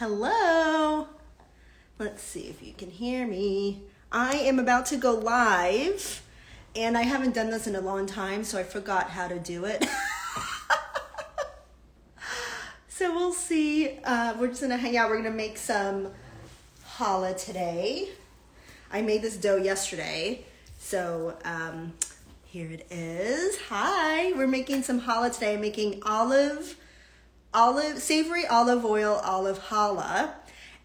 Hello. Let's see if you can hear me. I am about to go live, and I haven't done this in a long time, so I forgot how to do it. So we'll see. We're just gonna hang out. We're gonna make some challah today. I made this dough yesterday, so here it is. Hi, we're making some challah today. I'm making savory olive oil olive challah,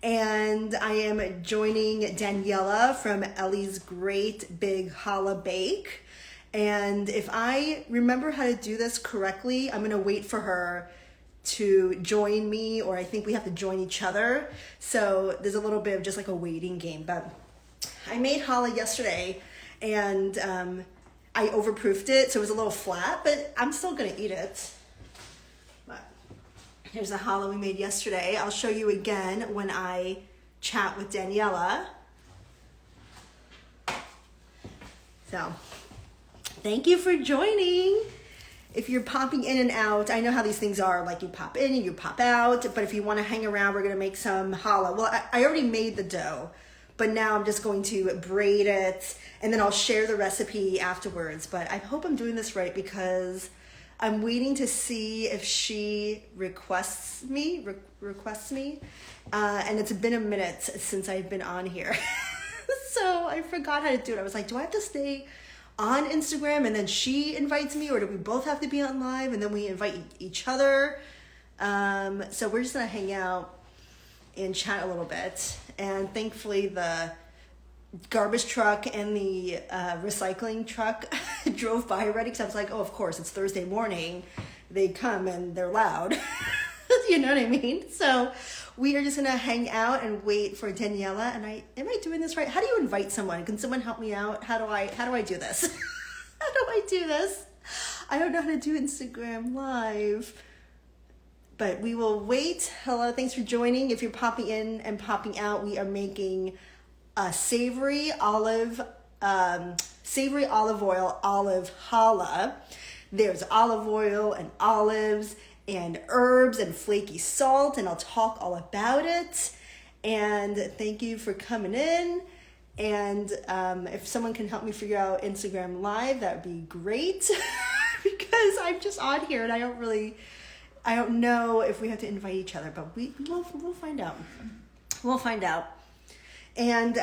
and I am joining Daniela from Ellie's Great Big Challah Bake. And if I remember how to do this correctly, I'm gonna wait for her to join me, or I think we have to join each other. So there's a little bit of just like a waiting game. But I made challah yesterday, and I overproofed it, so it was a little flat, but I'm still gonna eat it. But here's the challah we made yesterday. I'll show you again when I chat with Daniela. So thank you for joining. If you're popping in and out, I know how these things are, like you pop in and you pop out, but if you want to hang around, we're gonna make some challah. Well, I already made the dough, but now I'm just going to braid it, and then I'll share the recipe afterwards. But I hope I'm doing this right, because I'm waiting to see if she requests me, and it's been a minute since I've been on here. So I forgot how to do it. I was like, do I have to stay on Instagram and then she invites me, or do we both have to be on live and then we invite each other? So we're just gonna hang out and chat a little bit. And thankfully the garbage truck and the recycling truck drove by already, because I was like, oh, of course, it's Thursday morning. They come and they're loud. You know what I mean? So we are just gonna hang out and wait for Daniela. And am I doing this right? How do you invite someone? Can someone help me out? How do I do this? How do I do this? I don't know how to do Instagram Live. But we will wait. Hello, thanks for joining. If you're popping in and popping out, we are making a savory olive oil olive challah. There's olive oil and olives and herbs and flaky salt, and I'll talk all about it. And thank you for coming in. And if someone can help me figure out Instagram Live, that would be great. Because I'm just on here and I don't know if we have to invite each other, but we'll find out. We'll find out. And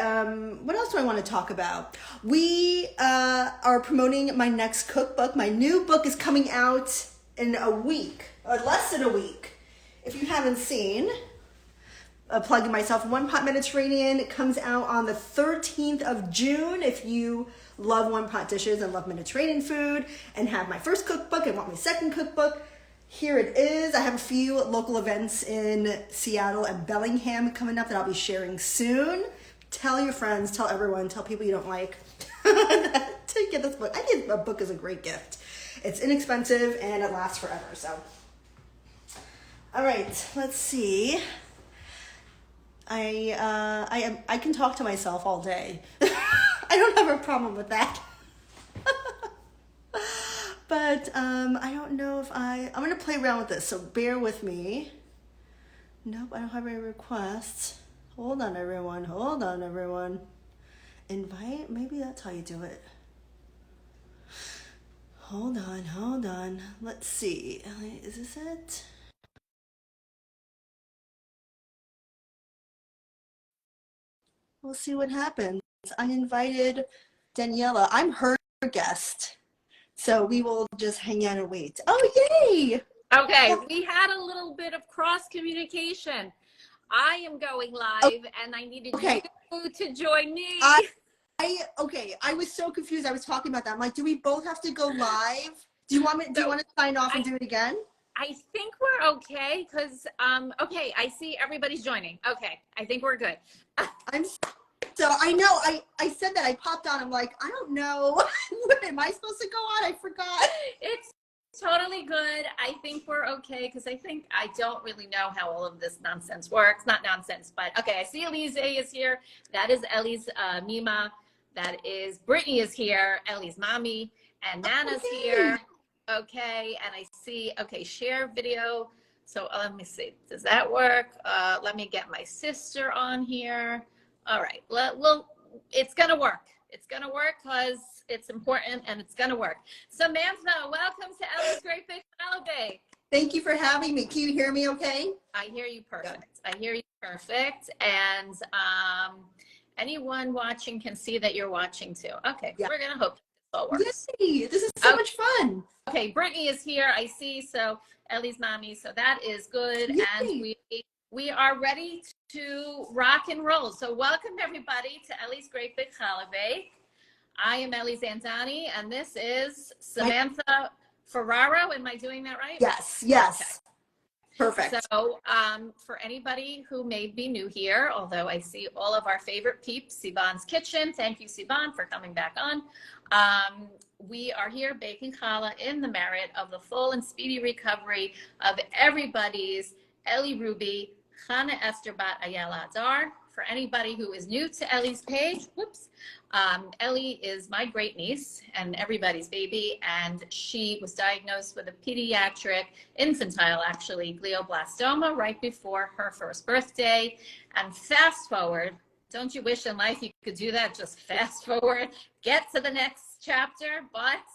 what else do I want to talk about? We are promoting my next cookbook. My new book is coming out in a week, or less than a week. If you haven't seen, plugging myself, One Pot Mediterranean. It comes out on the 13th of June. If you love one pot dishes and love Mediterranean food and have my first cookbook and want my second cookbook, here it is. I have a few local events in Seattle and Bellingham coming up that I'll be sharing soon. Tell your friends, tell everyone, tell people you don't like to get this book. I think a book is a great gift. It's inexpensive and it lasts forever. So, all right, let's see. I can talk to myself all day. I don't have a problem with that. But I don't know if I'm gonna play around with this, so bear with me. Nope, I don't have any requests. Hold on, everyone. Invite, maybe that's how you do it. Hold on. Let's see. Is this it? We'll see what happens. I invited Daniela. I'm her guest. So we will just hang out and wait. Oh, yay! Okay, we had a little bit of cross communication. I am going live, and I needed you to join me. I was so confused. I was talking about that. I'm like, do we both have to go live? Do you want to sign off and do it again? I think we're okay, because okay, I see everybody's joining. Okay, I think we're good. I know I said that. I popped on. I'm like, I don't know. What am I supposed to go on? I forgot. It's totally good. I think we're okay, because I don't really know how all of this nonsense works. Not nonsense, but okay. I see Elise is here. That is Ellie's Mima. That is Brittany is here. Ellie's mommy, and Nana's here. Okay, and I see. Okay, share video. So let me see. Does that work? Let me get my sister on here. All right. Well, it's going to work. It's going to work because it's important and it's going to work. Samantha, welcome to Ellie's Great Big Holiday. Thank you for having me. Can you hear me okay? I hear you perfect. I hear you perfect. And anyone watching can see that you're watching too. Okay. Yeah. We're going to hope this all works. Yay, this is so much fun. Okay. Brittany is here. I see. So Ellie's mommy. So that is good. Yay. And we are ready to rock and roll. So welcome everybody to Ellie's Great Big Holiday. I am Ellie Zandani, and this is Samantha Ferraro. Am I doing that right? Yes, yes. Okay. Perfect. So for anybody who may be new here, although I see all of our favorite peeps, Sivan's Kitchen. Thank you, Sivan, for coming back on. We are here baking challah in the merit of the full and speedy recovery of everybody's Ellie Ruby, Chana Esther Bat Ayala Adar. For anybody who is new to Ellie's page, whoops, Ellie is my great niece and everybody's baby, and she was diagnosed with a pediatric, infantile actually, glioblastoma right before her first birthday. And fast forward, don't you wish in life you could do that? Just fast forward, get to the next chapter, but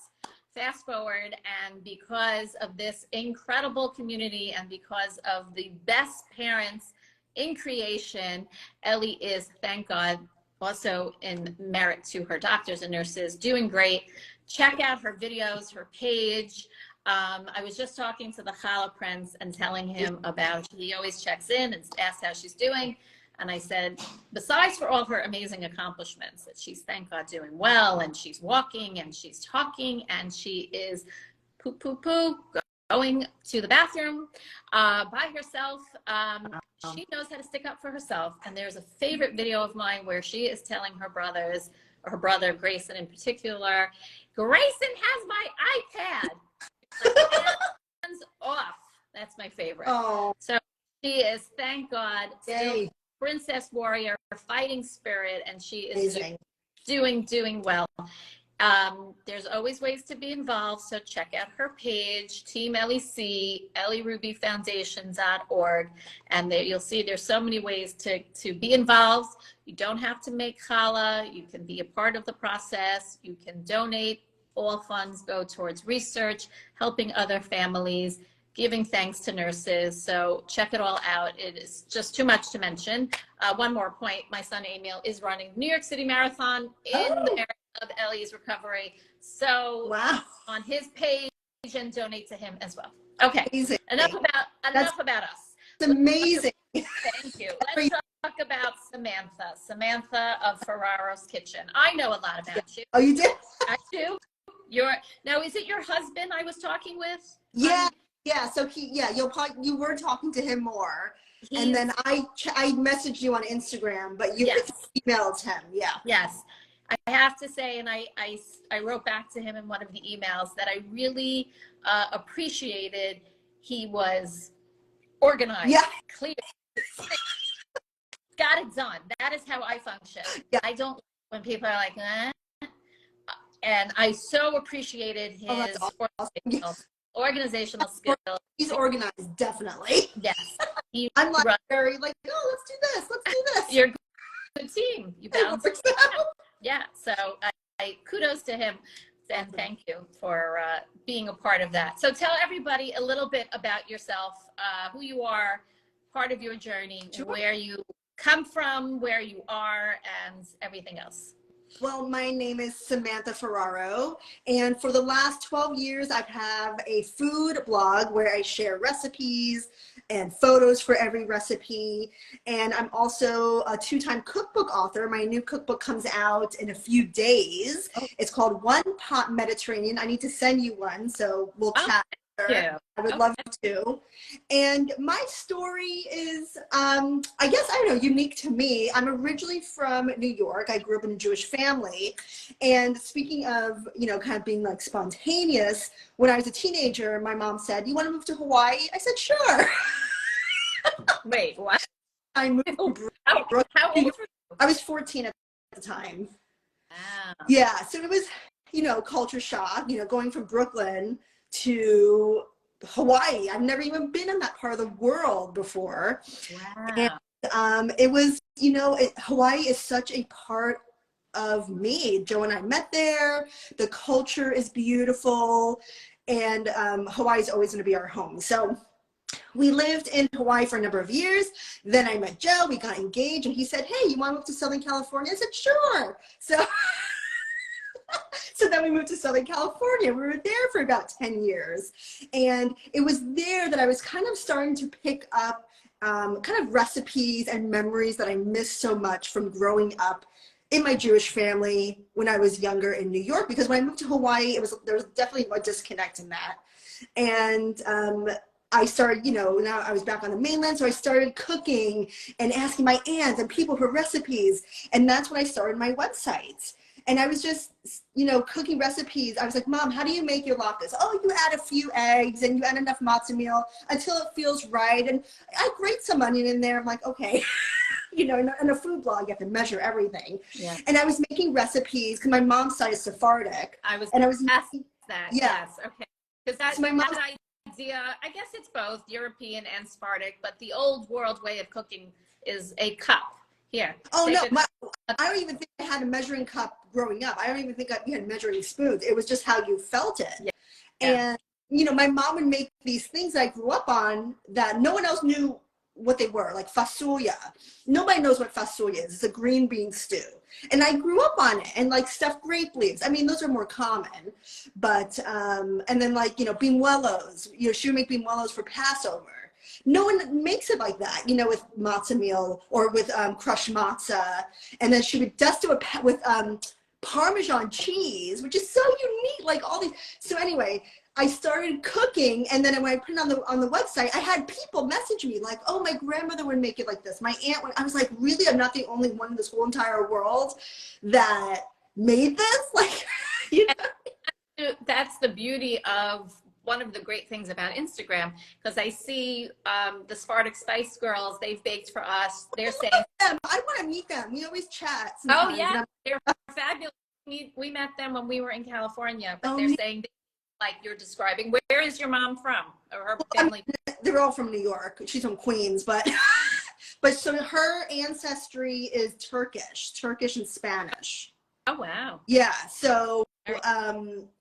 fast forward, and because of this incredible community and because of the best parents in creation, Ellie is, thank God, also in merit to her doctors and nurses, doing great. Check out her videos, her page. I was just talking to the challah prince and telling him about, he always checks in and asks how she's doing. And I said, besides for all her amazing accomplishments, that she's, thank God, doing well, and she's walking and she's talking and she is going to the bathroom by herself. She knows how to stick up for herself. And there's a favorite video of mine where she is telling her brothers, or her brother Grayson in particular, Grayson has my iPad. Hands off. That's my favorite. Oh. So she is, thank God, still princess warrior, fighting spirit, and she is doing well. There's always ways to be involved, so check out her page, Team LEC, ellierubyfoundation.org, and there you'll see there's so many ways to be involved. You don't have to make challah. You can be a part of the process. You can donate. All funds go towards research, helping other families, giving thanks to nurses. So check it all out. It is just too much to mention. One more point, my son Emil is running New York City Marathon in the area of Ellie's recovery. So on his page, and donate to him as well. Okay, amazing. enough about us. It's amazing. Thank you. Let's talk about Samantha of Ferraro's Kitchen. I know a lot about you. Oh, you did? I do. Now, is it your husband I was talking with? Yeah. Yeah, so you were talking to him more, and then I messaged you on Instagram, but you emailed him. Yes, I have to say, and I wrote back to him in one of the emails that I really appreciated. He was organized, clear, got it done. That is how I function. Yeah. I don't when people are like, and I so appreciated his organizational skills. He's organized, definitely. Yes. I'm like very like, oh, let's do this. You're a good team. You balance it out. Yeah. So I kudos to him, and thank you for being a part of that. So tell everybody a little bit about yourself, who you are, part of your journey, where you come from, where you are, and everything else. Well, my name is Samantha Ferraro, and for the last 12 years, I have a food blog where I share recipes and photos for every recipe, and I'm also a 2-time cookbook author. My new cookbook comes out in a few days. It's called One Pot Mediterranean. I need to send you one, so we'll chat. I would love to. And my story is, I guess, I don't know, unique to me. I'm originally from New York. I grew up in a Jewish family. And speaking of, kind of being like spontaneous, when I was a teenager, my mom said, "You want to move to Hawaii?" I said, "Sure." Wait, what? I moved to How old were you? I was 14 at the time. Wow. Yeah, so it was, culture shock, going from Brooklyn to Hawaii. I've never even been in that part of the world before. And Wow. it was, Hawaii is such a part of me. Joe and I met there. The culture is beautiful, and Hawaii is always going to be our home. So we lived in Hawaii for a number of years. Then I met Joe. We got engaged, and he said, "Hey, you want to move to Southern California?" I said, "Sure." So then we moved to Southern California. We were there for about 10 years. And it was there that I was kind of starting to pick up kind of recipes and memories that I missed so much from growing up in my Jewish family when I was younger in New York. Because when I moved to Hawaii, there was definitely a disconnect in that. And I started, now I was back on the mainland, so I started cooking and asking my aunts and people for recipes. And that's when I started my website. And I was just, cooking recipes. I was like, Mom, how do you make your latkes? Oh, you add a few eggs and you add enough matzo meal until it feels right. And I grate some onion in there. I'm like, okay. In a food blog, you have to measure everything. Yeah. And I was making recipes because my mom's side is Sephardic. I was asked that. Yeah. Yes. Okay. Because that, So my mom's that idea, I guess it's both European and Sephardic, but the old world way of cooking is a cup. Here. Oh, no. I don't even think I had a measuring cup growing up. I don't even think we had measuring spoons. It was just how you felt it. Yeah. And, my mom would make these things I grew up on that no one else knew what they were, like fasulla. Nobody knows what fasulla is. It's a green bean stew. And I grew up on it, and like stuffed grape leaves. I mean, those are more common. But, and then like, bimuelos. She would make bimuelos for Passover. No one makes it like that, with matzah meal or with crushed matzah. And then she would dust it with Parmesan cheese, which is so unique, like all these. So anyway, I started cooking, and then when I put it on the website, I had people message me like, "Oh, my grandmother would make it like this. My aunt would." I was like, "Really? I'm not the only one in this whole entire world that made this?" Like, That's the beauty of one of the great things about Instagram, because I see the Sephardic Spice Girls, they've baked for us. They're saying, I want to meet them. We always chat. oh yeah, they're fabulous. We met them when we were in California, but they're saying, like you're describing, where is your mom from, or her family? They're all from New York. She's from Queens, but so her ancestry is Turkish and Spanish. Oh wow. Yeah. So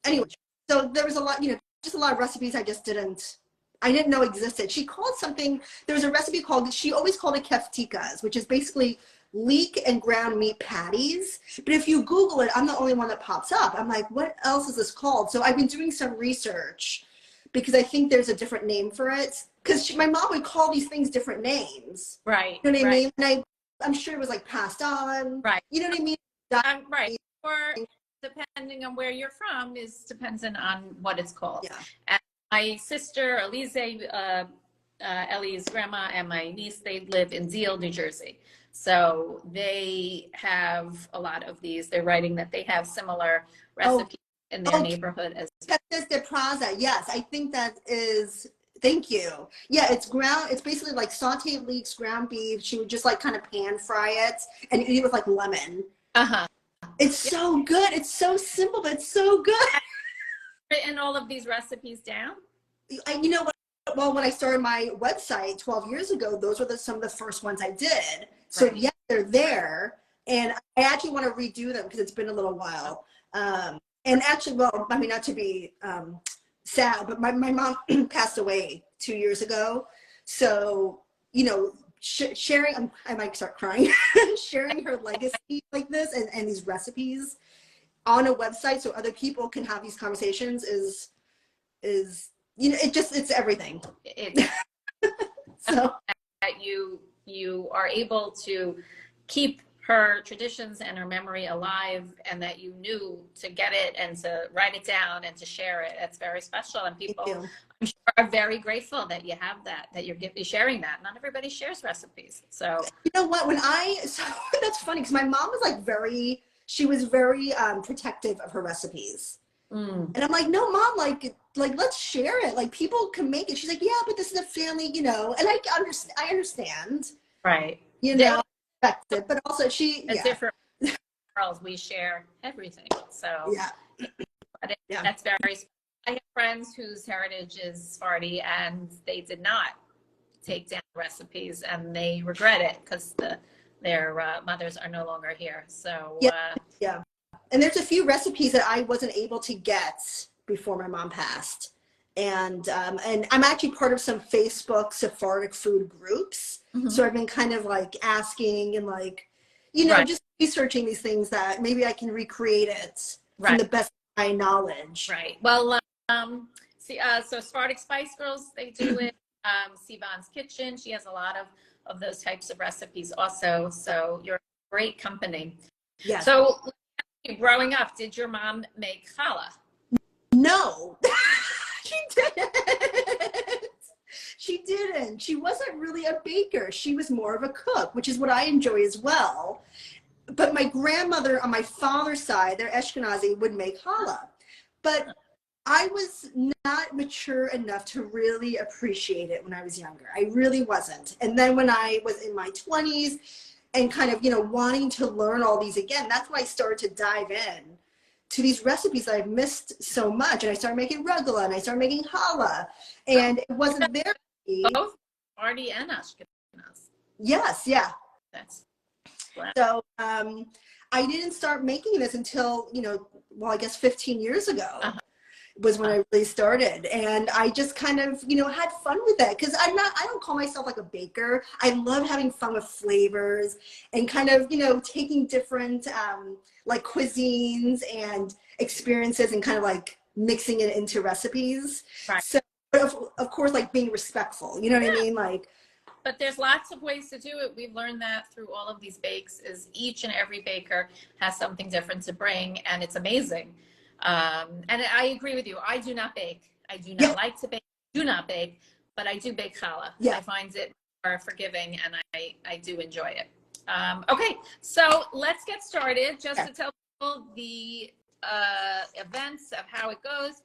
anyway, so there was a lot, just a lot of recipes I didn't know existed. She called something, there was a recipe she always called it keftikas, which is basically leek and ground meat patties. But if you Google it, I'm the only one that pops up. I'm like, what else is this called? So I've been doing some research because I think there's a different name for it. Because my mom would call these things different names. Right. You know what I mean? And I'm sure it was like passed on. Right. You know what I mean? Right. Or depending on where you're from is dependent on what it's called. Yeah. And my sister, Elise, Ellie's grandma, and my niece, they live in Zeal, New Jersey. So they have a lot of these. They're writing that they have similar recipes in their neighborhood as well. De Praza. Yes, I think that is. Thank you. Yeah, it's basically like sauteed leeks, ground beef. She would just like kind of pan fry it and eat it with like lemon. Uh-huh. It's so good. It's so simple, but it's so good. Written all of these recipes down? You know what? Well, when I started my website 12 years ago, those were some of the first ones I did. So yeah, they're there. And I actually want to redo them because it's been a little while. And actually, well, I mean, not to be sad, but my mom passed away 2 years ago. So, sharing, I might start crying, sharing her legacy like this and these recipes on a website so other people can have these conversations is it's everything. So that you are able to keep her traditions and her memory alive, and that you knew to get it and to write it down and to share it. That's very special, and people, I'm sure, are very grateful that you have that you're sharing that. Not everybody shares recipes. So you know what, so that's funny because my mom was like she was very protective of her recipes. And I'm like, no, Mom, like let's share it. Like people can make it. She's like, yeah, but this is a family, and I understand. Right. But also different worlds, we share everything. So yeah. that's very special. I have friends whose heritage is Sephardi, and they did not take down recipes, and they regret it because their mothers are no longer here. So Yeah, yeah. And there's a few recipes that I wasn't able to get before my mom passed. And I'm actually part of some Facebook Sephardic food groups. So I've been kind of like asking and like, right, just researching these things that maybe I can recreate it from right, the best of my knowledge. right. Well, see, so Sephardic Spice Girls, they do it. Sivan's Kitchen, she has a lot of those types of recipes also. So you're great company. Yes. So growing up, did your mom make challah? No, she didn't. She didn't. She wasn't really a baker. She was more of a cook, which is what I enjoy as well. But my grandmother on my father's side, they're Ashkenazi, would make challah. But I was not mature enough to really appreciate it when I was younger. I really wasn't. And then when I was in my 20s and kind of, wanting to learn all these again, that's why I started to dive in to these recipes that I've missed so much. And I started making rugula and I started making challah. And it wasn't there. Both Sephardi and Ashkenaz. Yes, yeah. That's so I didn't start making this until, I guess 15 years ago. Was when I really started, and I just kind of had fun with it because I don't call myself like a baker. I love having fun with flavors and kind of taking different like cuisines and experiences and kind of like mixing it into recipes. right. So but of course like being respectful, you know what I mean, like. But there's lots of ways to do it. We've learned that through all of these bakes is each and every baker has something different to bring, and it's amazing. And I agree with you. I do not bake. I do not like to bake. Do not bake, but I do bake challah. I find it more forgiving, and I do enjoy it. Okay, so let's get started. Just to tell people the events of how it goes.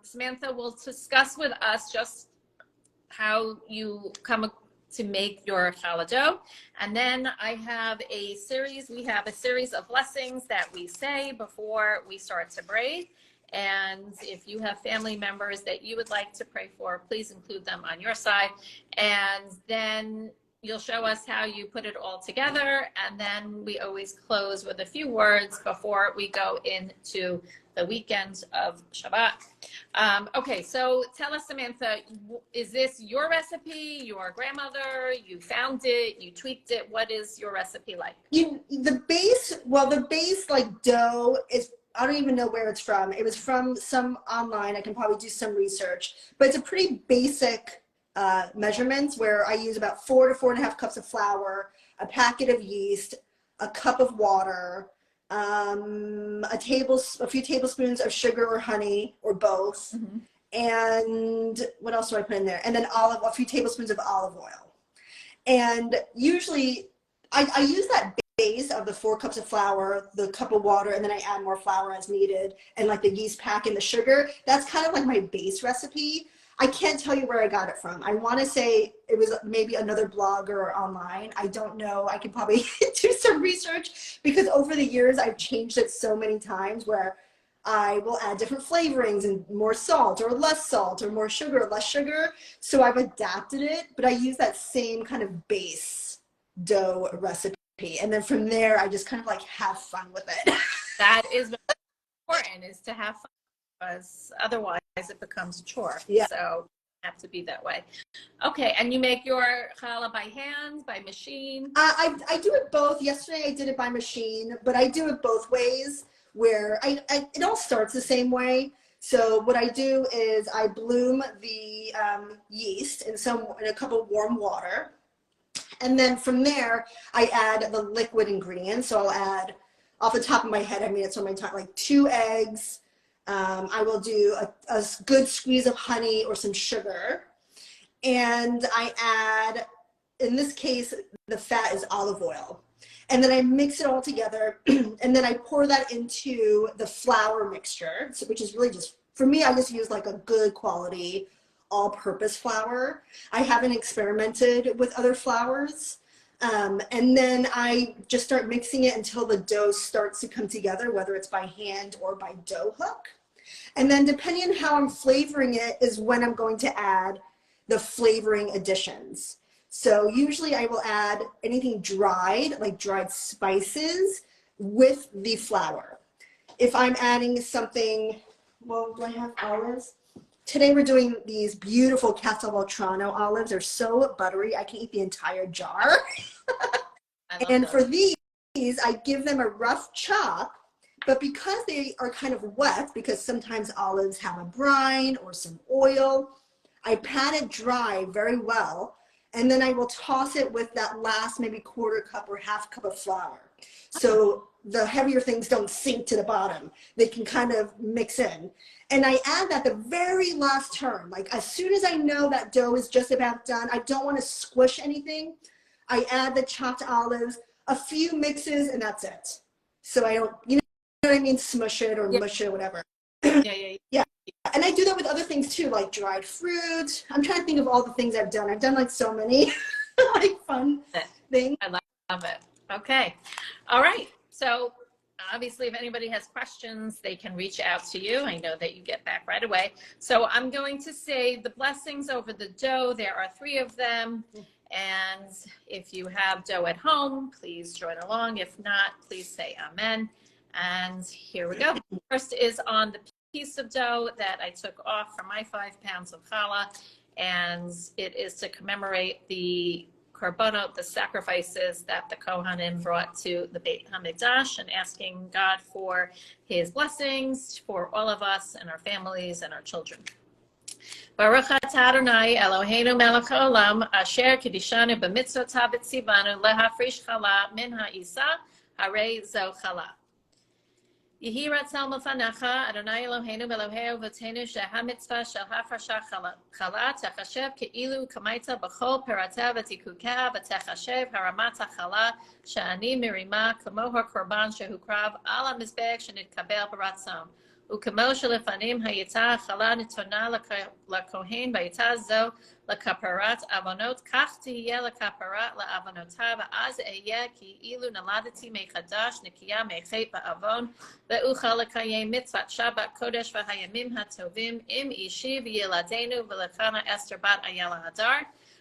Samantha will discuss with us just how you come to make your challah dough. And then I have we have a series of blessings that we say before we start to braid. And if you have family members that you would like to pray for, please include them on your side. And then you'll show us how you put it all together. And then we always close with a few words before we go into the weekend of Shabbat. Okay, so tell us, Samantha, is this your recipe, your grandmother, you found it, you tweaked it? What is your recipe like? The base like dough is, I don't even know where it's from. It was from some online. I can probably do some research, but it's a pretty basic measurements where I use about 4 to 4.5 cups of flour, a packet of yeast, a cup of water, a few tablespoons of sugar or honey or both. And what else do I put in there? And then a few tablespoons of olive oil. And usually I use that base of the 4 cups of flour, the cup of water, and then I add more flour as needed, and like the yeast pack and the sugar. That's kind of like my base recipe. I can't tell you where I got it from. I want to say it was maybe another blogger or online. I don't know. I could probably do some research because over the years I've changed it so many times where I will add different flavorings and more salt or more sugar or less sugar. So I've adapted it, but I use that same kind of base dough recipe. And then from there, I just kind of like have fun with it. That is important, is to have fun, because otherwise it becomes a chore. Yeah. So it have to be that way. Okay, and you make your challah by hand, by machine? I do it both. Yesterday I did it by machine, but I do it both ways where it all starts the same way. So what I do is I bloom the yeast in a cup of warm water. And then from there, I add the liquid ingredients. So I'll add, off the top of my head, it's on my top, like 2 eggs. I will do a good squeeze of honey or some sugar. And I add, in this case, the fat is olive oil. And then I mix it all together. And then I pour that into the flour mixture, which is really just, for me, I just use like a good quality all-purpose flour. I haven't experimented with other flours. And then I just start mixing it until the dough starts to come together, whether it's by hand or by dough hook. And then depending on how I'm flavoring it is when I'm going to add the flavoring additions. So usually I will add anything dried, like dried spices, with the flour. If I'm adding something, well, do I have olives? Today we're doing these beautiful Castelveltrano olives. They're so buttery, I can eat the entire jar. And those. for these, I give them a rough chop, but because they are kind of wet, because sometimes olives have a brine or some oil, I pat it dry very well, and then I will toss it with that last maybe quarter cup or half cup of flour. So the heavier things don't sink to the bottom. They can kind of mix in. And I add that the very last turn, like as soon as I know that dough is just about done, I don't want to squish anything. I add the chopped olives, a few mixes, and that's it. So I don't, you know what I mean, smush it or mush it, whatever. Yeah. And I do that with other things too, like dried fruit. I'm trying to think of all the things I've done. I've done like so many like fun things. I love it. Okay. All right. So obviously, if anybody has questions, they can reach out to you. I know that you get back right away. So I'm going to say the blessings over the dough. There are 3 of them. And if you have dough at home, please join along. If not, please say amen. And here we go. First is on the piece of dough that I took off from my 5 pounds of challah. And it is to commemorate the korbanot, the sacrifices that the Kohanim brought to the Beit HaMikdash, and asking God for his blessings for all of us and our families and our children. Baruch atah Adonai Eloheinu melech haolam asher kiddushanu b'mitzvotav v'tzivanu lehafrish challah min ha'isa harei zo challah. Yehi ratzal mafanecha Adonai Eloheinu Elohei avotenu shehamitzvah shel hafrasha challah techashev ke'ilu kamaita b'chol perateh v'tikukeh v'techashev haramata challah she'ani mirima kamo hakorban shehukrav al hamizbech shenitkaber b'ratzon. וכמו שלפנים הייתה החלה נתונה לכהן והייתה זו לכפרת עוונות, כך תהיה לכפרת לעוונותיו, ואז אהיה כאילו נולדתי מחדש נקייה מחטא ועוון, ואוכל לקיים מצוות שבת קודש והימים הטובים עם אישי וילדינו ולחנה אסתר בת איילה הדר,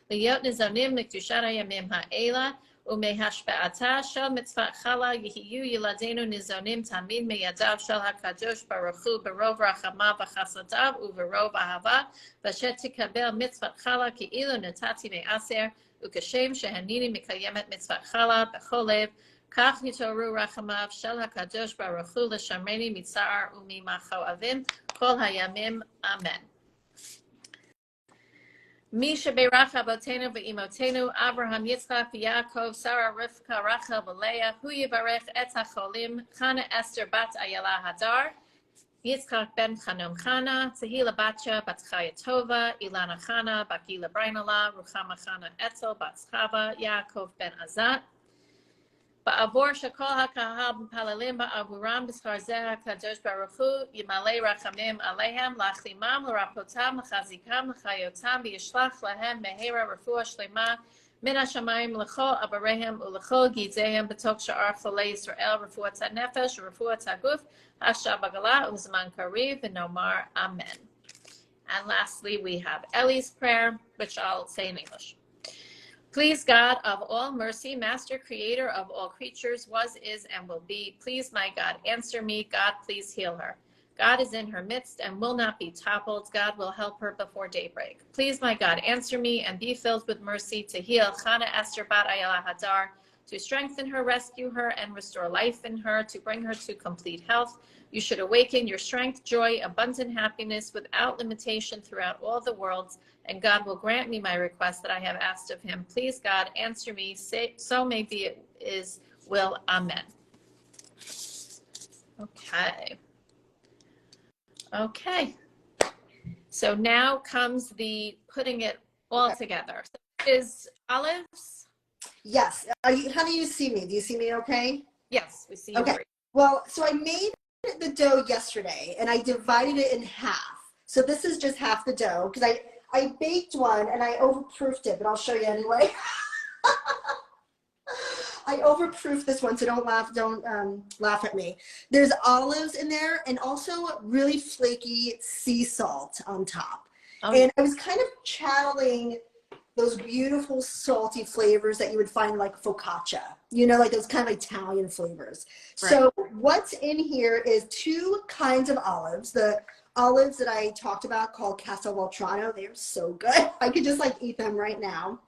להיות ניזונים לקדושת הימים האלה, ומהשפעתה של מצוות חלה יהיו ילדינו ניזונים תמיד מידיו של הקדוש ברוך הוא ברוב רחמיו וחסדיו וברוב אהבה, ושתקבל מצוות חלה כאילו נתתי מעשר, וכשם שהנני מקיימת מצוות חלה בכל לב, כך יתעוררו רחמיו של הקדוש ברוך הוא לשמרני מצער וממכאובים כל הימים, אמן. מי שברך אבותינו ואימותינו, אברהם, יצחק ויעקב, שרה, רבקה, רחל ולאה, הוא יברך את החולים, חנה אסתר בת איילה הדר, יצחק בן חנון חנה, תהילה בתיה בת חיה טובה, אילנה חנה, בת גילה בריינלה, רוחמה חנה אצל, בת חווה, יעקב בן עזת. בעבור שכל הקהל מתפללים בעבורם בשכר זה הקדוש ברוך הוא ימלא רחמים עליהם, להחלימם, לרפאותם, לחזיקם, לחיותם, וישלח להם מהרה רפואה שלמה מן השמיים לכל עבריהם ולכל גידיהם בתוך שאר חולי ישראל, רפואת הנפש ורפואת הגוף, עכשיו בגלה ובזמן קריב, ונאמר amen. And lastly, we have Ellie's prayer, which I'll say in English. Please, God of all mercy, master creator of all creatures, was, is, and will be, please, my God, answer me. God, please heal her. God is in her midst and will not be toppled. God will help her before daybreak. Please, my God, answer me and be filled with mercy to heal Chana Esther Bat Ayala Hadar, to strengthen her, rescue her, and restore life in her, to bring her to complete health. You should awaken your strength, joy, abundant happiness without limitation throughout all the worlds, and God will grant me my request that I have asked of him. Please, God, answer me. So may be it is will. Amen. Okay. So now comes the putting it all together. So is olives? Yes. How do you see me? Do you see me okay? Yes, we see you. Okay. Great. Well, so I made the dough yesterday and I divided it in half. So this is just half the dough because I baked one and I overproofed it, but I'll show you anyway. I overproof this one, so don't laugh at me. There's olives in there and also really flaky sea salt on top. Oh, And I was kind of channeling those beautiful salty flavors that you would find like focaccia, like those kind of Italian flavors. right. So what's in here is 2 kinds of olives. The olives that I talked about called Castelveltrano, they're so good. I could just like eat them right now.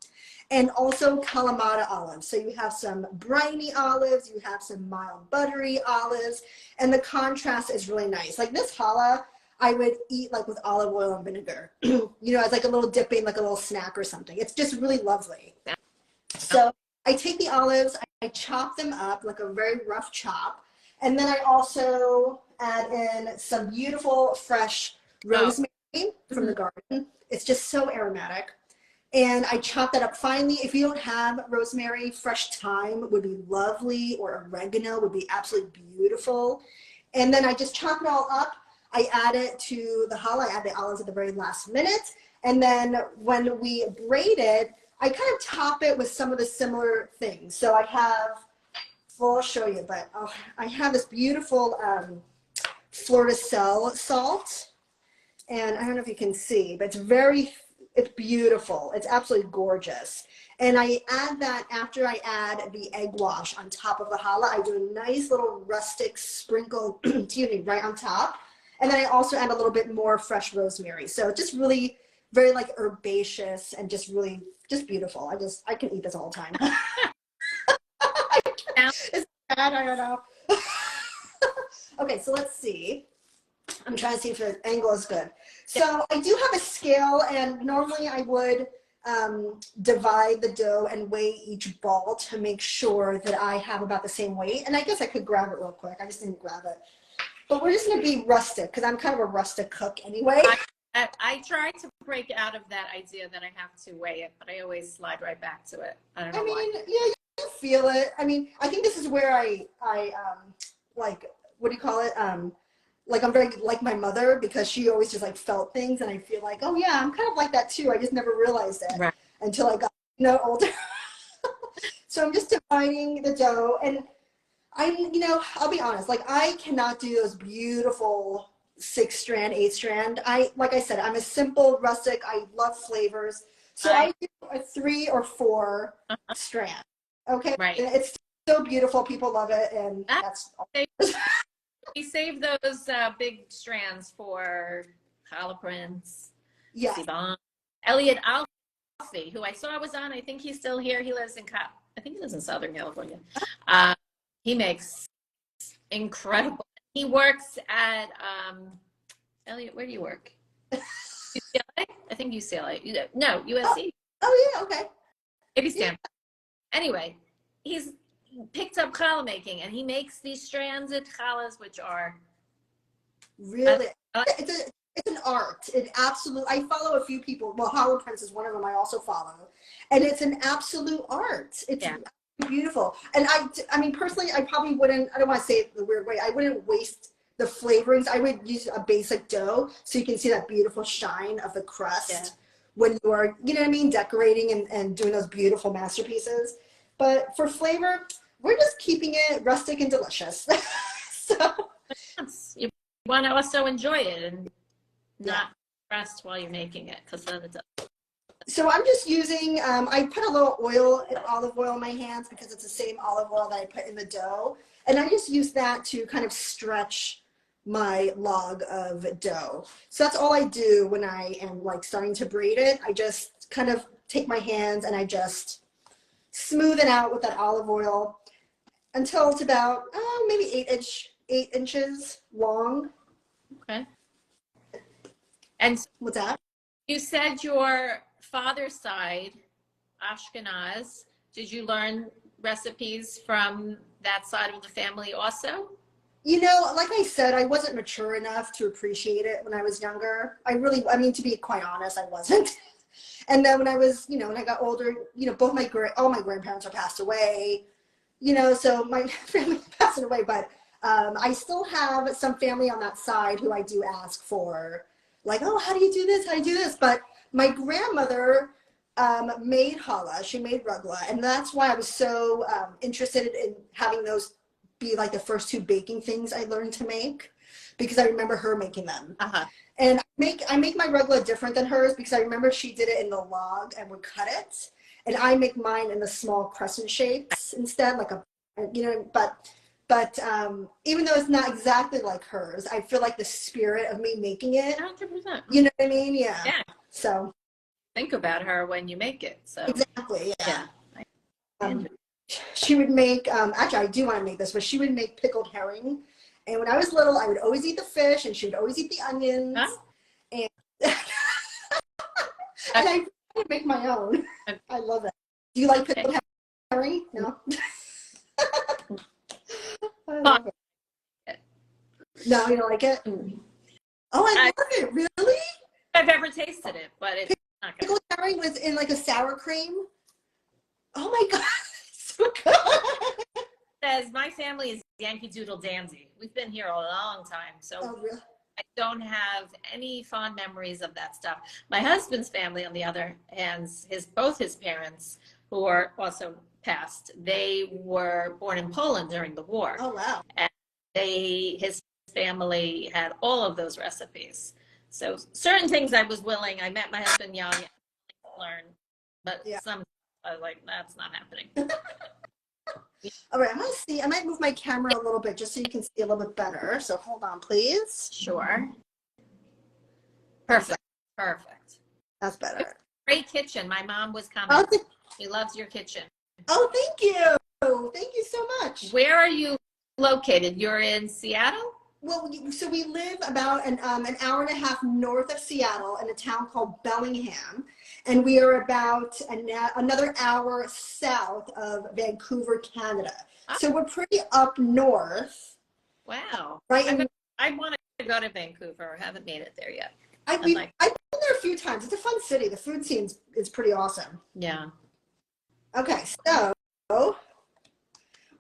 And also Kalamata olives. So you have some briny olives, you have some mild buttery olives, and the contrast is really nice. Like this challah, I would eat like with olive oil and vinegar, as like a little dipping, like a little snack or something. It's just really lovely. So I take the olives, I chop them up like a very rough chop, and then I also add in some beautiful fresh rosemary from the garden. It's just so aromatic. And I chop that up finely. If you don't have rosemary, fresh thyme would be lovely, or oregano would be absolutely beautiful. And then I just chop it all up. I add it to the challah. I add the olives at the very last minute. And then when we braid it, I kind of top it with some of the similar things. So I have, well, I'll show you, but I have this beautiful fleur de sel salt. And I don't know if you can see, but it's beautiful. It's absolutely gorgeous. And I add that after I add the egg wash on top of the challah. I do a nice little rustic sprinkle, right on top. And then I also add a little bit more fresh rosemary. So just really very like herbaceous and just beautiful. I can eat this all the time. It's bad, I don't know. Okay, so let's see. I'm trying to see if the angle is good. So I do have a scale, and normally I would divide the dough and weigh each ball to make sure that I have about the same weight. And I guess I could grab it real quick. I just didn't grab it. But we're just going to be rustic because I'm kind of a rustic cook anyway. I tried to break out of that idea that I have to weigh it, but I always slide right back to it. I don't know why. Yeah, you feel it. I mean, I think this is where I like, what do you call it? Like I'm very like my mother, because she always just like felt things, and I feel like, oh yeah, I'm kind of like that too. I just never realized it until I got older. So I'm just dividing the dough, and I'll be honest, like I cannot do those beautiful 6-strand, 8-strand. Like I said, I'm a simple rustic. I love flavors, so I do a 3 or 4 strand. Okay, right. And it's so beautiful. People love it, and that's all. We save those big strands for Challah Prince, Elliot Alfie, who I saw was on. I think he's still here. He lives in Southern California. He makes incredible. He works at Elliot. Where do you work? UCLA? I think UCLA. No, USC. Oh yeah, okay. Maybe Stanford. Anyway, he's picked up challah making, and he makes these stranded challahs, which are really it's an art. It absolutely. I follow a few people. Well, Challah Prince is one of them. I also follow, and it's an absolute art. It's beautiful. And I mean, personally, I probably wouldn't. I don't want to say it the weird way. I wouldn't waste the flavorings. I would use a basic dough, so you can see that beautiful shine of the crust when you are, decorating and doing those beautiful masterpieces. But for flavor, we're just keeping it rustic and delicious. So you want to also enjoy it and not rest while you're making it, because then it's. So I'm just using, I put a little olive oil in my hands, because it's the same olive oil that I put in the dough. And I just use that to kind of stretch my log of dough. So that's all I do when I am like starting to braid it. I just kind of take my hands and I just smooth it out with that olive oil until it's about maybe 8 inches long. Okay. And what's that? You said your father's side, Ashkenaz. Did you learn recipes from that side of the family also? Like I said, I wasn't mature enough to appreciate it when I was younger. To be quite honest, I wasn't. And then when I was, when I got older, both all my grandparents are passed away, so my family passed away, but I still have some family on that side who I do ask for, like, oh, how do you do this? How do you do this? But my grandmother made challah. She made rugla, and that's why I was so interested in having those be like the first two baking things I learned to make, because I remember her making them. Uh-huh. And I make my rugla different than hers because I remember she did it in the log and would cut it, and I make mine in the small crescent shapes instead, like a, you know. But even though it's not exactly like hers, I feel like the spirit of me making it. 100%. You know what I mean? Yeah. Yeah. So. Think about her when you make it. So Exactly. Yeah. Yeah. She would make. Actually, I do want to make this, but she would make pickled herring. And when I was little, I would always eat the fish, and she would always eat the onions. Huh? And and I would make my own. I love it. Do you like pickled herring? No. I love it. No, you don't like it? Oh, I love it. Really? I've ever tasted it, but it's not good. Pickled herring with in like a sour cream. Oh my God, so good. Says my family is Yankee Doodle Dandy. We've been here a long time, so Oh, really? I don't have any fond memories of that stuff. My husband's family, on the other hand, both his parents, who are also passed, they were born in Poland during the war. Oh, wow. And his family had all of those recipes. So certain things I met my husband young and learned, but some I was like, that's not happening. All right, I'm gonna see. I might move my camera a little bit just so you can see a little bit better. So hold on, please. Sure. Perfect. Perfect. That's better. Great kitchen. My mom was commenting. She loves your kitchen. Oh, thank you. Thank you so much. Where are you located? You're in Seattle? Well, so we live about an hour and a half north of Seattle in a town called Bellingham, and we are about another hour south of Vancouver, Canada. Oh. So we're pretty up north. Wow. Right. I want to go to Vancouver. I haven't made it there yet. I've been there a few times. It's a fun city. The food scene is pretty awesome. Yeah. Okay, so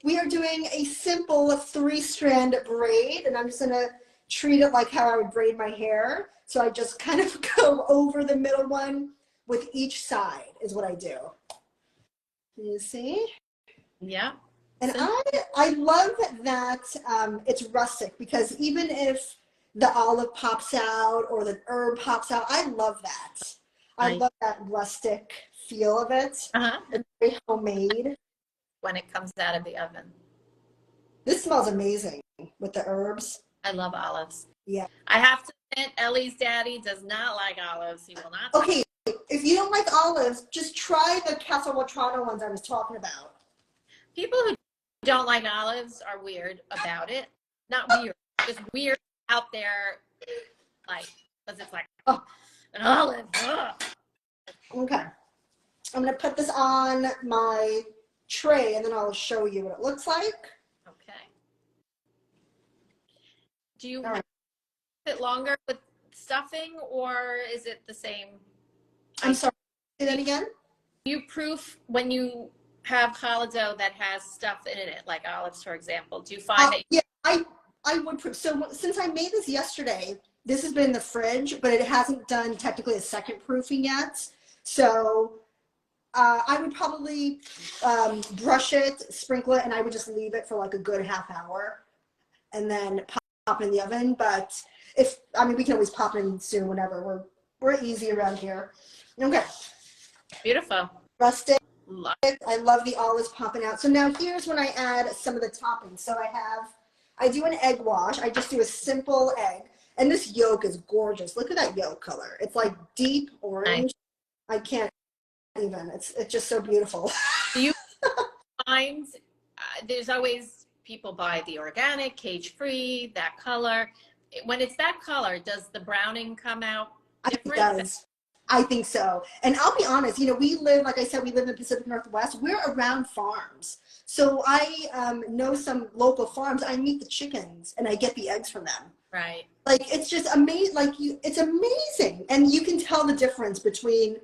we are doing a simple 3-strand braid, and I'm just going to treat it like how I would braid my hair. So I just kind of go over the middle one with each side is what I do. You see? Yeah. And I love that it's rustic, because even if the olive pops out or the herb pops out, I love that. I love that rustic feel of it. Uh-huh. It's very homemade. When it comes out of the oven. This smells amazing with the herbs. I love olives. Yeah. I have to admit, Ellie's daddy does not like olives. He will not. Okay, if you don't like olives, just try the Castelveltrano ones I was talking about. People who don't like olives are weird about it. Not weird, just weird out there, like, because it's like, oh, an olive. Ugh. Okay. I'm going to put this on my tray, and then I'll show you what it looks like. Okay. Do you want it longer with stuffing, or is it the same? I'm sorry, say that again? You proof when you have challah dough that has stuff in it, like olives, for example. Do you find that? Yeah, I would proof. So since I made this yesterday, this has been in the fridge, but it hasn't done technically a second proofing yet. So I would probably brush it, sprinkle it, and I would just leave it for like a good half hour and then pop it in the oven. But we can always pop it in soon whenever. We're easy around here. Okay. Beautiful. Rustic. I love the olives popping out. So now here's when I add some of the toppings. So I do an egg wash. I just do a simple egg. And this yolk is gorgeous. Look at that yolk color. It's like deep orange. I can't even. It's just so beautiful. Do you find there's always people buy the organic, cage-free, that color. When it's that color, does the browning come out different? I think it does. I think so. And I'll be honest, we live, like I said, we live in the Pacific Northwest. We're around farms. So I know some local farms. I meet the chickens and I get the eggs from them. Right. Like, it's just amazing. Like, it's amazing. And you can tell the difference between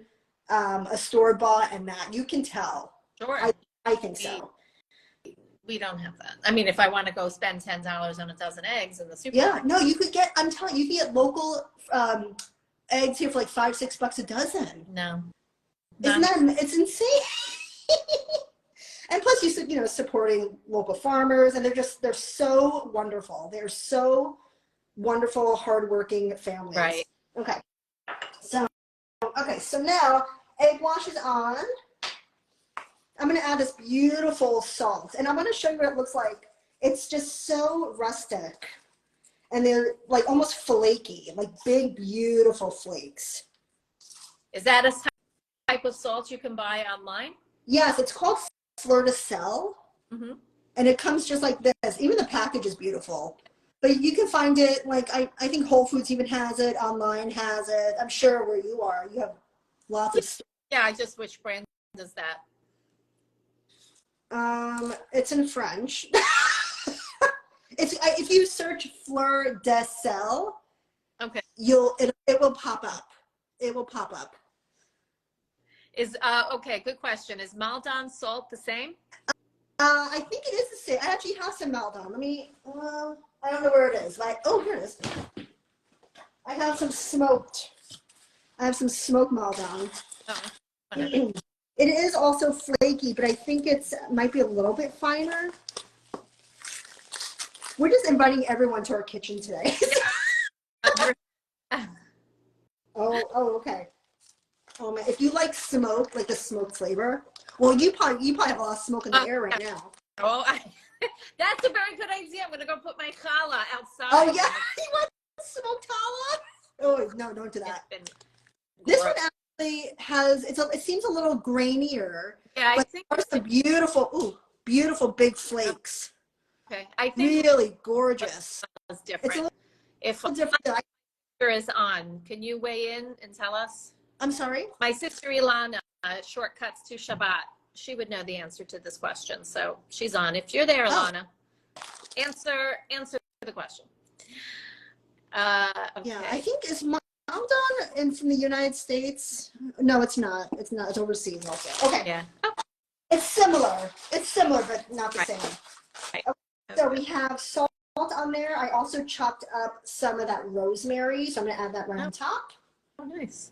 a store-bought and that. You can tell. Sure. I think so. We don't have that. I mean, if I want to go spend $10 on a dozen eggs in the supermarket. Yeah, no, you could get, I'm telling you, you can get local eggs here for like $5-6 a dozen. No. Isn't that, it's insane. And plus supporting local farmers, and they're so wonderful. They're so wonderful, hardworking families. Right. Okay. So now egg wash is on. I'm going to add this beautiful salt, and I'm going to show you what it looks like. It's just so rustic, and they're like almost flaky, like big, beautiful flakes. Is that a type of salt you can buy online? Yes, it's called fleur de sel, and it comes just like this. Even the package is beautiful. But you can find it, like, I think Whole Foods even has it, online has it. I'm sure where you are, you have lots of stuff. Yeah, which brand does that? It's in French. If you search fleur de sel, okay, it will pop up. It will pop up. Okay, good question. Is Maldon salt the same? I think it is the same. I actually have some Maldon. Let me, I don't know where it is. Here it is. I have some smoked Maldon. Oh, it is also flaky, but I think might be a little bit finer. We're just inviting everyone to our kitchen today. Okay. Oh man, if you like smoke, like the smoke flavor, well, you probably have a lot of smoke in the air right now. Oh, that's a very good idea. I'm gonna go put my challah outside. Oh yeah, you want smoked challah? Oh no, don't do that. This one actually it seems a little grainier. Yeah, I think there's some beautiful big flakes. Okay, I think really gorgeous. It's different. It's a little different. Is on. Can you weigh in and tell us? I'm sorry? My sister Ilana, Shortcuts to Shabbat, she would know the answer to this question. So she's on. If you're there, Ilana, answer the question. Okay. Yeah, I think it's Maldon from the United States. No, it's not. It's not. It's overseas also. Okay. Yeah. It's similar, but not the same. Right. Okay. So we have salt on there. I also chopped up some of that rosemary, so I'm going to add that right on top. Oh, nice.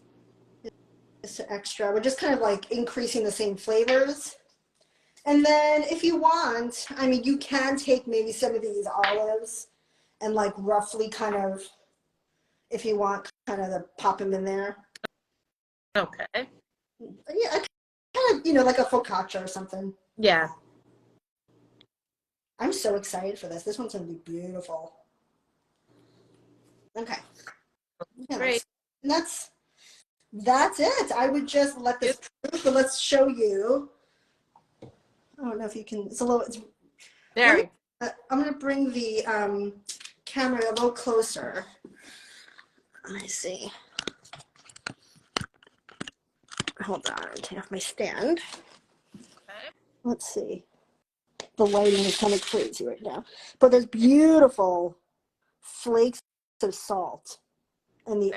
Just extra. We're just kind of like increasing the same flavors. And then if you want, I mean, you can take maybe some of these olives and like roughly kind of, if you want, kind of pop them in there. Okay. Yeah, kind of, like a focaccia or something. Yeah. I'm so excited for this. This one's going to be beautiful. Okay. Yeah, great. That's it. I would just let this proof, but let's show you. I don't know if you can. It's very. I'm going to bring the camera a little closer. Let me see. Hold on. Take off my stand. Okay. Let's see. The lighting is kind of crazy right now. But there's beautiful flakes of salt in the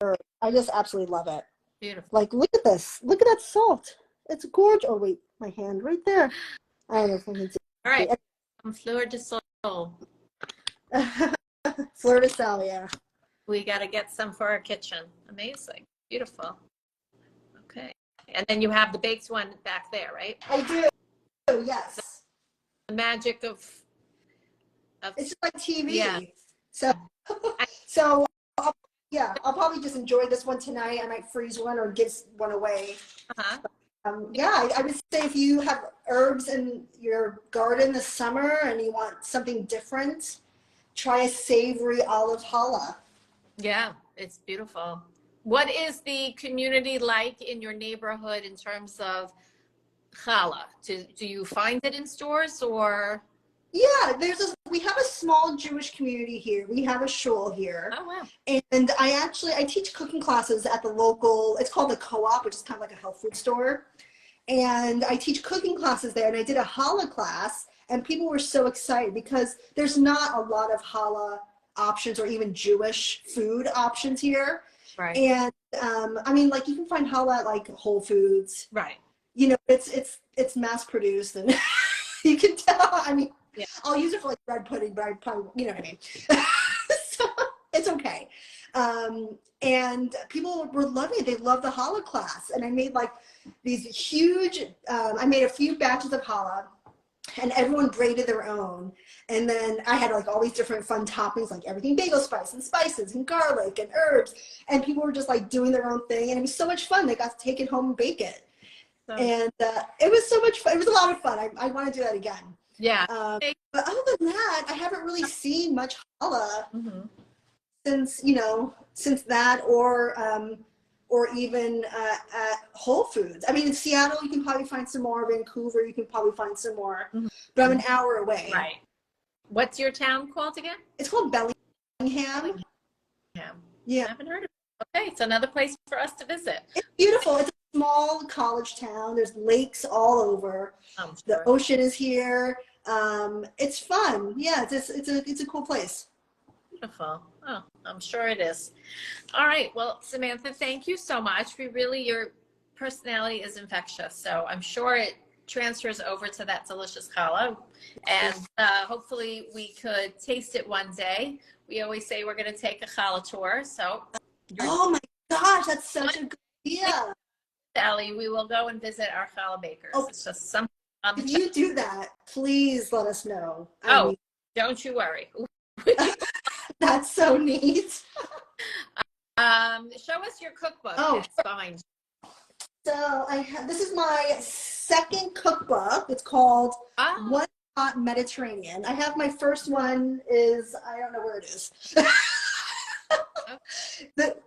earth. I just absolutely love it. Beautiful. Like, look at this. Look at that salt. It's gorgeous. Oh, wait. My hand right there. I don't know if I can see. All right. Fleur de sel. Fleur de sel, yeah. We got to get some for our kitchen. Amazing. Beautiful. Okay. And then you have the baked one back there, right? I do. Yes. The magic of it's just like TV. Yeah. So I'll probably just enjoy this one tonight. I might freeze one or give one away. Uh-huh. I would say if you have herbs in your garden this summer and you want something different, try a savory olive challah. Yeah, it's beautiful. What is the community like in your neighborhood in terms of challah? Do you find it in stores or? Yeah, we have a small Jewish community here. We have a shul here. Oh, wow. And I teach cooking classes at the local, it's called the Co-op, which is kind of like a health food store. And I teach cooking classes there, and I did a challah class, and people were so excited because there's not a lot of challah options or even Jewish food options here. Right. And I mean, like, you can find challah at like Whole Foods. Right. It's mass produced, and you can tell. I mean, yeah. I'll use it for like bread pudding, but I probably, you know what I mean. So It's okay. And people were loving it. They loved the challah class. And I made like these huge, I made a few batches of challah, and everyone braided their own. And then I had like all these different fun toppings, like everything bagel spice and spices and garlic and herbs. And people were just like doing their own thing. And it was so much fun. They got to take it home and bake it. So, and it was so much fun. It was a lot of fun. I want to do that again. Yeah. But other than that, I haven't really seen much challah since that, or even at Whole Foods. I mean, in Seattle, you can probably find some more. Vancouver, you can probably find some more. But I'm an hour away. Right. What's your town called again? It's called Bellingham. Yeah. I haven't heard of it. Okay, it's another place for us to visit. It's beautiful. It's a small college town. There's lakes all over. Sure. The ocean is here. It's fun. Yeah, it's a cool place. Beautiful. Oh, I'm sure it is. All right. Well, Samantha, thank you so much. Your personality is infectious, so I'm sure it transfers over to that delicious challah, and hopefully we could taste it one day. We always say we're going to take a challah tour, so. Oh my gosh, that's such a good idea. Sally, we will go and visit our challah bakers. Oh, it's just something. If you do that, please let us know. Don't you worry. That's so neat. Show us your cookbook. Oh, it's behind you. So this is my second cookbook. It's called One Pot Mediterranean. I have my first one I don't know where it is.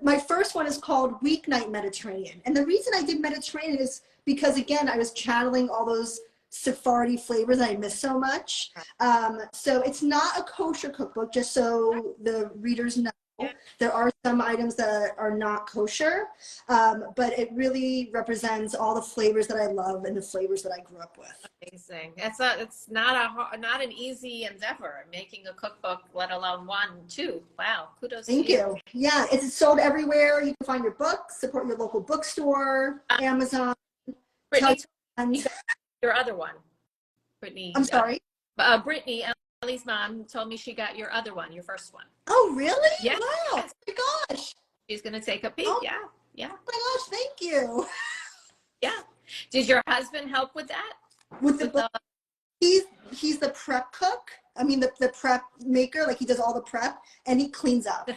My first one is called Weeknight Mediterranean. And the reason I did Mediterranean is because, again, I was channeling all those Sephardi flavors that I miss so much. So it's not a kosher cookbook, just so the readers know. There are some items that are not kosher, but it really represents all the flavors that I love and the flavors that I grew up with. Amazing. It's not an easy endeavor making a cookbook, let alone 1, 2. Wow, kudos. Thank you. Yeah, it's sold everywhere. You can find your books, support your local bookstore, Amazon. Brittany, your other one, Brittany. I'm sorry. Brittany, Ellie's mom, told me she got your other one, your first one. Oh, really? Yeah. Wow. Oh my gosh. She's gonna take a peek. Oh. Yeah. Oh my gosh, thank you. Yeah. Did your husband help with that? With the book? He's the prep cook. I mean the prep maker. Like he does all the prep and he cleans up.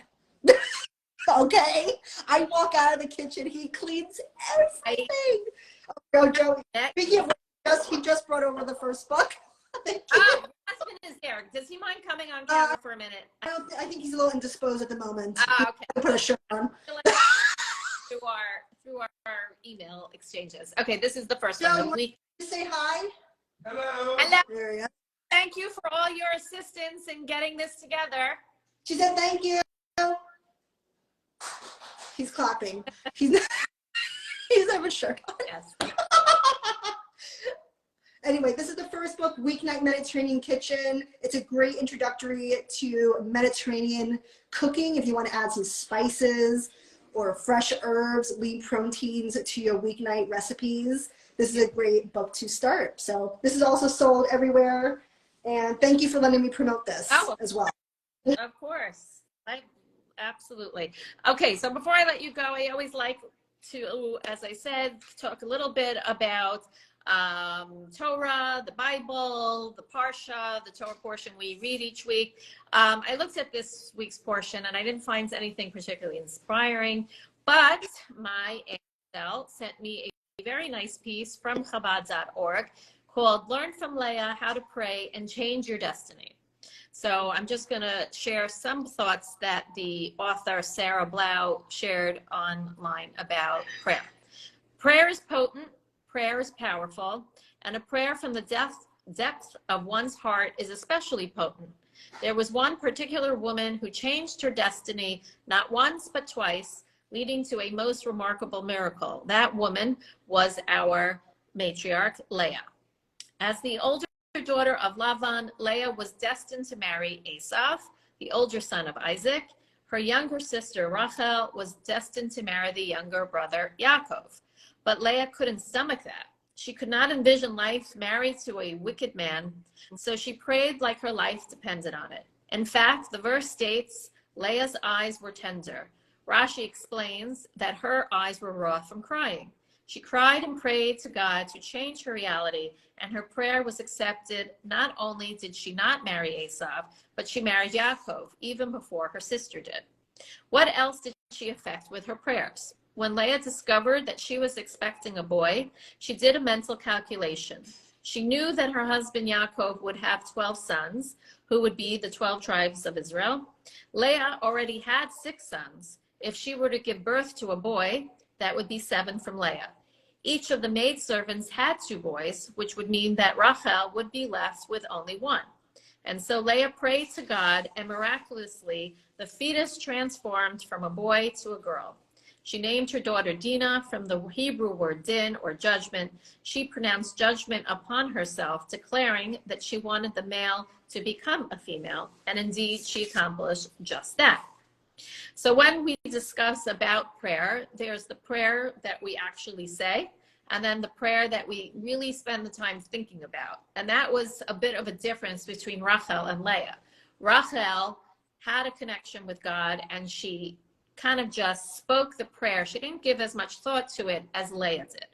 Okay. I walk out of the kitchen. He cleans everything. Joey. Speaking of which, he just brought over the first book. Thank you. Your husband is there. Does he mind coming on camera for a minute? I think he's a little indisposed at the moment. Okay. Put a shirt on. through our email exchanges. Okay, this is the first Joey, one. Say hi. Hello. There you go. Thank you for all your assistance in getting this together. She said thank you. He's clapping. He doesn't have a shirt on. Yes. Anyway, this is the first book, Weeknight Mediterranean Kitchen. It's a great introductory to Mediterranean cooking if you want to add some spices or fresh herbs, lean proteins to your weeknight recipes. This is a great book to start. So this is also sold everywhere. And thank you for letting me promote this as well. Of course. Absolutely. Okay, so before I let you go, I always like to, as I said, talk a little bit about Torah, the Bible, the Parsha, the Torah portion we read each week. I looked at this week's portion and I didn't find anything particularly inspiring, but my Excel sent me a very nice piece from Chabad.org called Learn from Leah How to Pray and Change Your Destiny. So I'm just going to share some thoughts that the author Sarah Blau shared online about prayer. Prayer is potent. Prayer is powerful, and a prayer from the depth of one's heart is especially potent. There was one particular woman who changed her destiny not once but twice, leading to a most remarkable miracle. That woman was our matriarch, Leah. As the older daughter of Lavan, Leah was destined to marry Esav, the older son of Isaac. Her younger sister, Rachel, was destined to marry the younger brother, Yaakov. But Leah couldn't stomach that. She could not envision life married to a wicked man, so she prayed like her life depended on it. In fact, the verse states, Leah's eyes were tender. Rashi explains that her eyes were raw from crying. She cried and prayed to God to change her reality, and her prayer was accepted. Not only did she not marry Esav, but she married Yaakov, even before her sister did. What else did she affect with her prayers? When Leah discovered that she was expecting a boy, she did a mental calculation. She knew that her husband Yaakov would have 12 sons, who would be the 12 tribes of Israel. Leah already had 6 sons. If she were to give birth to a boy, that would be 7 from Leah. Each of the maidservants had 2 boys, which would mean that Rachel would be left with only 1. And so Leah prayed to God, and miraculously, the fetus transformed from a boy to a girl. She named her daughter Dinah from the Hebrew word din, or judgment. She pronounced judgment upon herself, declaring that she wanted the male to become a female. And indeed, she accomplished just that. So when we discuss about prayer, there's the prayer that we actually say, and then the prayer that we really spend the time thinking about. And that was a bit of a difference between Rachel and Leah. Rachel had a connection with God, and she kind of just spoke the prayer. She didn't give as much thought to it as Leah did.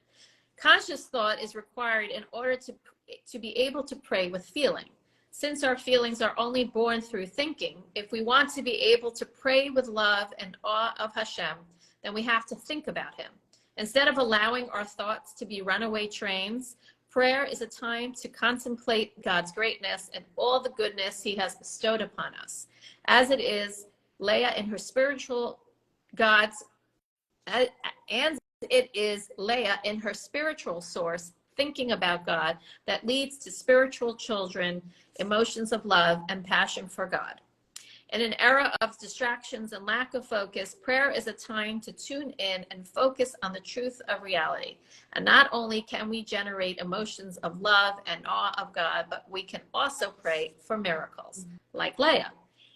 Conscious thought is required in order to be able to pray with feeling. Since our feelings are only born through thinking, if we want to be able to pray with love and awe of Hashem, then we have to think about him. Instead of allowing our thoughts to be runaway trains, prayer is a time to contemplate God's greatness and all the goodness he has bestowed upon us. As it is, Leah in her spiritual God's, and it is Leah in her spiritual source, thinking about God, that leads to spiritual children, emotions of love, and passion for God. In an era of distractions and lack of focus, prayer is a time to tune in and focus on the truth of reality. And not only can we generate emotions of love and awe of God, but we can also pray for miracles, like Leah.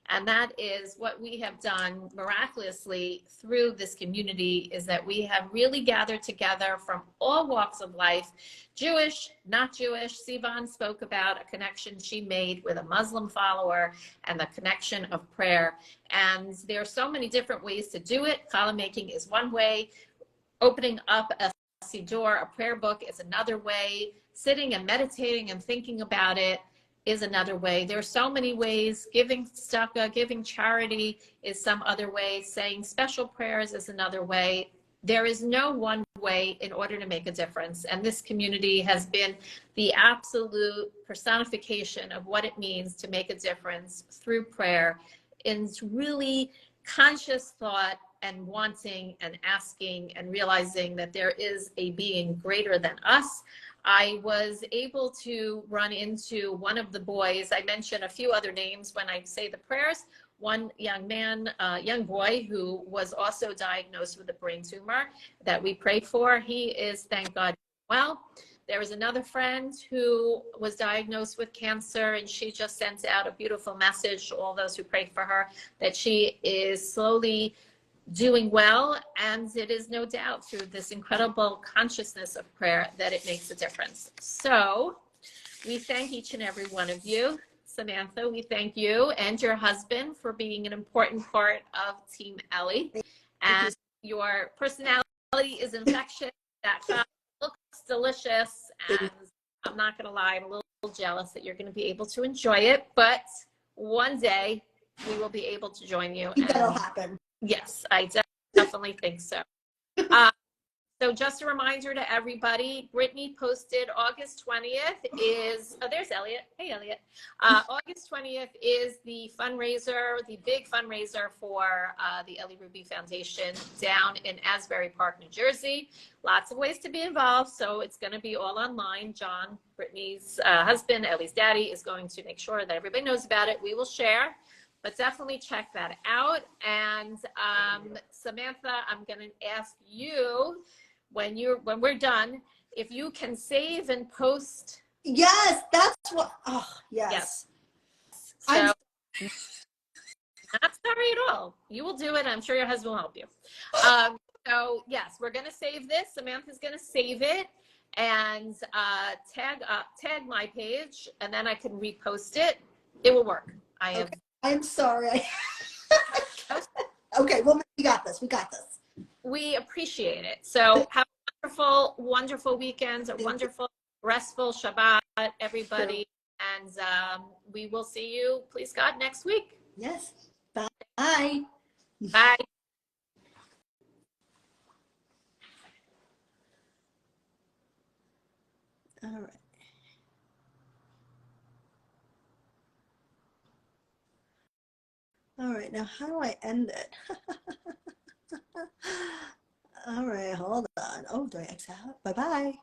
And that is what we have done miraculously through this community, is that we have really gathered together from all walks of life, Jewish, not Jewish. Sivan spoke about a connection she made with a Muslim follower and the connection of prayer. And there are so many different ways to do it. Challah making is one way. Opening up a siddur, a prayer book, is another way. Sitting and meditating and thinking about it is another way. There are so many ways. Giving tzedakah, giving charity is some other way. Saying special prayers is another way. There is no one way in order to make a difference. And this community has been the absolute personification of what it means to make a difference through prayer, in really conscious thought and wanting and asking and realizing that there is a being greater than us. I was able to run into one of the boys. I mentioned a few other names when I say the prayers. One young man, young boy who was also diagnosed with a brain tumor that we prayed for. He is, thank God, well. There was another friend who was diagnosed with cancer, and she just sent out a beautiful message to all those who prayed for her that she is slowly doing well, and it is no doubt through this incredible consciousness of prayer that it makes a difference. So we thank each and every one of you. Samantha, we thank you and your husband for being an important part of Team Ellie. And your personality is infectious. That coffee looks delicious, and I'm not going to lie, I'm a little jealous that you're going to be able to enjoy it, but one day we will be able to join you. That'll happen. Yes, I definitely think so. So just a reminder to everybody, Brittany posted August 20th is, oh, there's Elliot. Hey, Elliot. August 20th is the fundraiser, the big fundraiser for the Ellie Ruby Foundation down in Asbury Park, New Jersey. Lots of ways to be involved, so it's going to be all online. John, Brittany's husband, Ellie's daddy, is going to make sure that everybody knows about it. We will share. But definitely check that out. And Samantha, I'm going to ask you, when we're done, if you can save and post. Yes, that's what. Oh, yes. So, not sorry at all. You will do it. I'm sure your husband will help you. So yes, we're going to save this. Samantha's going to save it and tag my page, and then I can repost it. It will work. I'm sorry. Okay, well, we got this. We got this. We appreciate it. So have a wonderful, wonderful weekend, a wonderful, restful Shabbat, everybody. And we will see you, please God, next week. Yes. Bye. Bye. All right. All right, now how do I end it? All right, hold on. Oh, do I exit out? Bye-bye.